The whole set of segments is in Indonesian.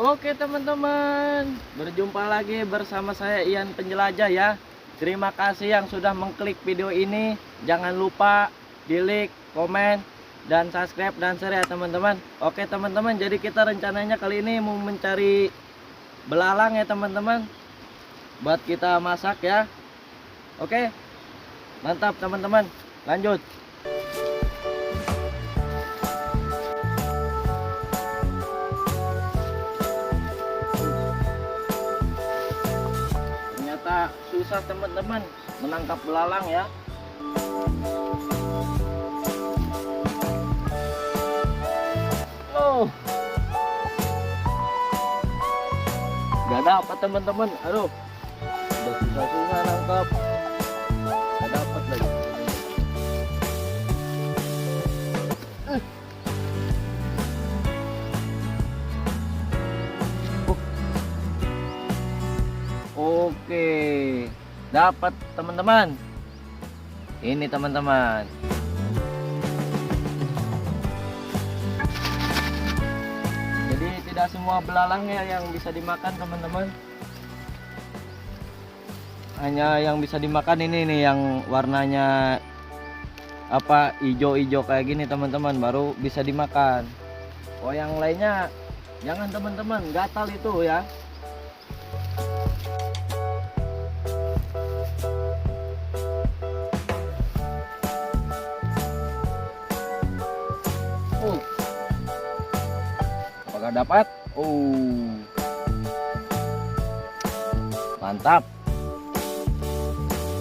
Oke teman-teman, berjumpa lagi bersama saya Ian Penjelajah ya. Terima kasih yang sudah mengklik video ini. Jangan lupa di like, komen, dan subscribe dan share ya teman-teman. Oke teman-teman, jadi kita rencananya kali ini mau mencari belalang ya teman-teman, buat kita masak ya. Oke, mantap teman-teman, lanjut. Susah teman-teman menangkap belalang ya. Oh, gak dapat teman-teman. Aduh, udah susah-susah nangkap, gak dapat lagi. Oke, dapat teman-teman. Ini teman-teman. Jadi tidak semua belalangnya yang bisa dimakan teman-teman. Hanya yang bisa dimakan ini nih, yang warnanya apa, hijau-hijau kayak gini teman-teman, baru bisa dimakan. Oh, yang lainnya jangan teman-teman, gatal itu ya. Apakah dapat? Mantap.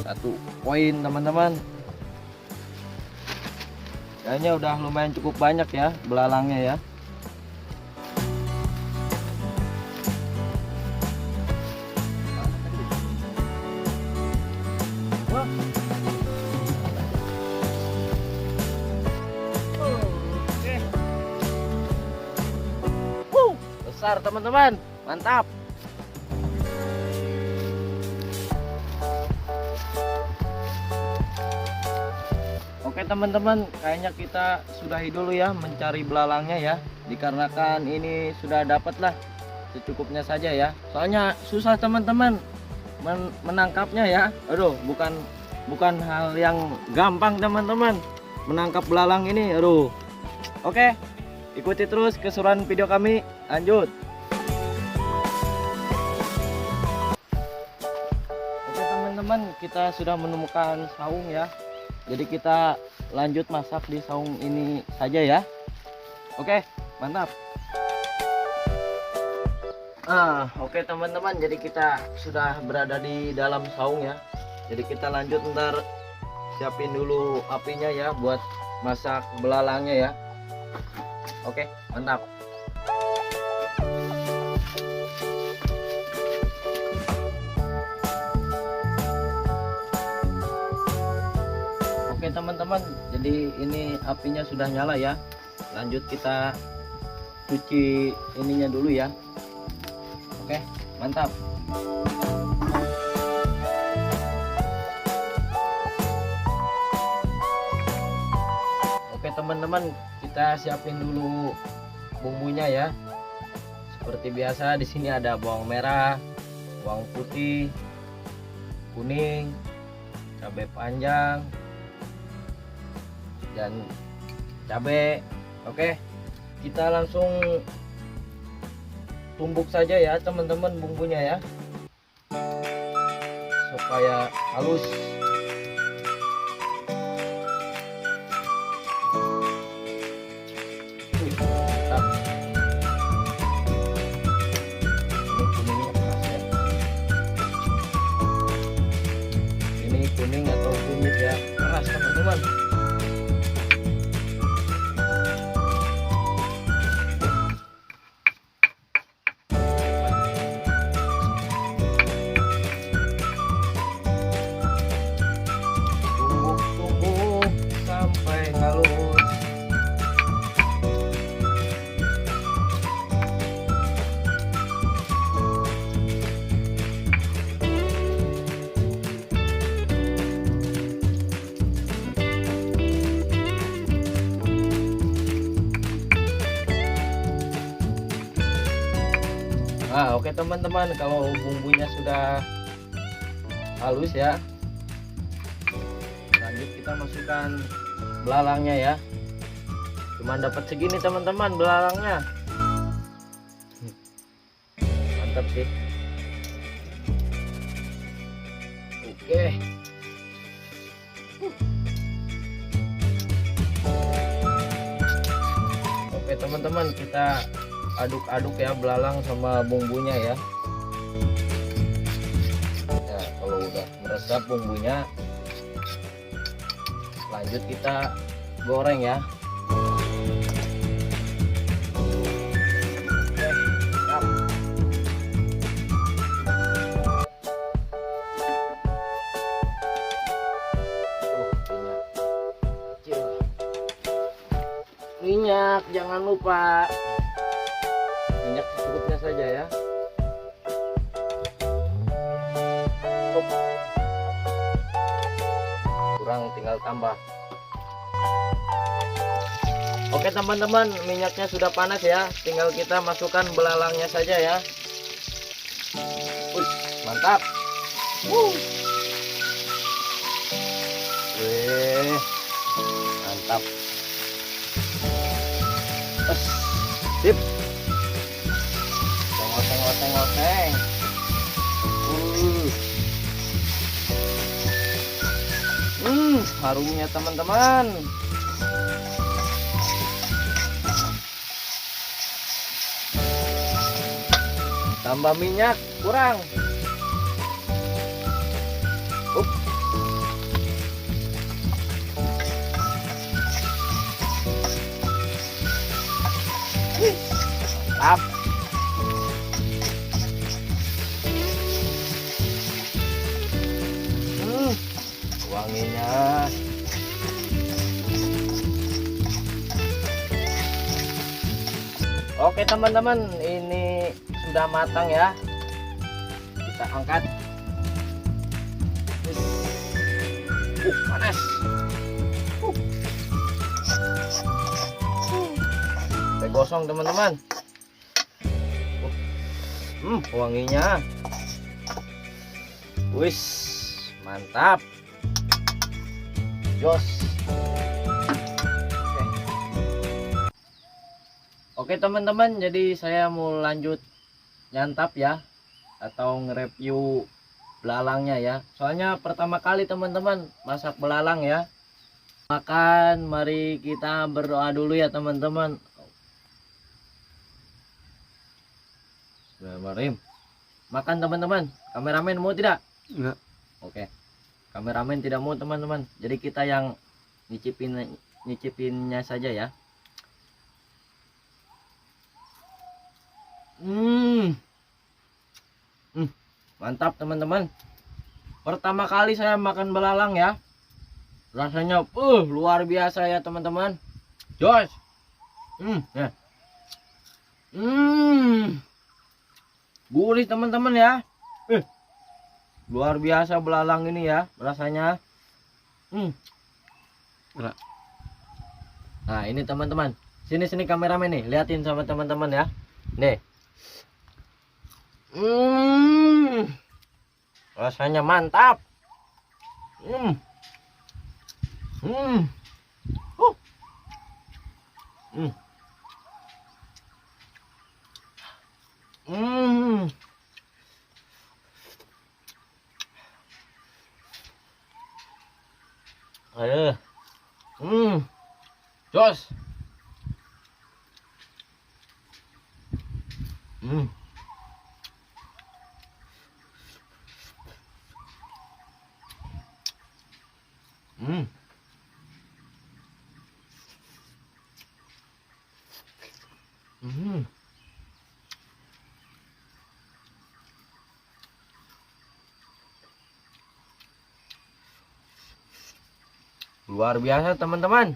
1 poin teman-teman. Kayaknya udah lumayan cukup banyak ya belalangnya ya. Besar teman-teman, mantap. Oke teman-teman, kayaknya kita sudahi dulu ya mencari belalangnya ya, dikarenakan ini sudah dapat lah secukupnya saja ya. Soalnya susah teman-teman menangkapnya ya. Aduh, bukan hal yang gampang teman-teman menangkap belalang ini. Aduh. Oke, ikuti terus keseruan video kami. Lanjut. Oke teman-teman, kita sudah menemukan saung ya. Jadi kita lanjut masak di saung ini saja ya. Oke, mantap. Oke teman-teman, jadi kita sudah berada di dalam saung ya. Jadi kita lanjut, ntar siapin dulu apinya ya buat masak belalangnya ya. Oke, mantap. Oke teman-teman, jadi ini apinya sudah nyala ya. Lanjut kita cuci ininya dulu ya. Oke, mantap. Oke teman-teman, kita siapin dulu bumbunya ya. Seperti biasa, di sini ada bawang merah, bawang putih, kuning, cabai panjang, dan cabai. Oke, kita langsung tumbuk saja ya teman-teman bumbunya ya, supaya halus. Ini kuning atau kunyit ya, keras teman-teman. Nah, oke teman-teman, kalau bumbunya sudah halus ya, lanjut kita masukkan belalangnya ya. Cuman dapat segini teman-teman belalangnya. Mantap sih. Oke. Oke teman-teman, kita aduk-aduk ya belalang sama bumbunya ya. Nah, kalau udah meresap bumbunya, lanjut kita goreng ya. Oke, siap. Minyak jangan lupa, minyak secukupnya saja ya. Kurang tinggal tambah. Oke teman-teman, minyaknya sudah panas ya, tinggal kita masukkan belalangnya saja ya. Mantap. Mantap. Sip. Tengok. Harumnya teman-teman. Tambah minyak kurang. Mantap. Wanginya. Oke teman-teman, ini sudah matang ya. Kita angkat. Panas. Sampai gosong teman-teman. Wanginya. Wis, mantap. Jos. Oke teman-teman, jadi saya mau lanjut nyantap ya, atau nge-review belalangnya ya. Soalnya pertama kali teman-teman masak belalang ya. Makan, mari kita berdoa dulu ya teman-teman. Bismillahirrahmanirrahim. Makan teman-teman. Kameramen mau tidak? Enggak. Oke. Kameramen tidak mau teman-teman. Jadi kita yang nyicipinnya saja ya. Mantap teman-teman. Pertama kali saya makan belalang ya. Rasanya luar biasa ya teman-teman. Jos. Ya. Gurih teman-teman ya. Luar biasa belalang ini ya rasanya. Nah ini teman-teman, sini kameramen nih, liatin sama teman-teman ya. Nih, rasanya mantap. Aduh. Jos. Luar biasa teman-teman.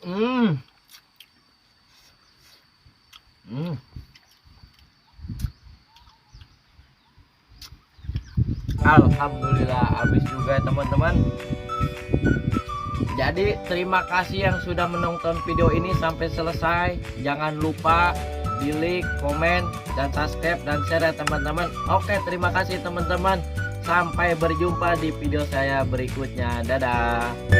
Hmm. Hmm. Alhamdulillah habis juga teman-teman. Jadi terima kasih yang sudah menonton video ini sampai selesai. Jangan lupa di like, komen, dan subscribe dan share ya teman-teman. Oke, terima kasih teman-teman. Sampai berjumpa di video saya berikutnya. Dadah.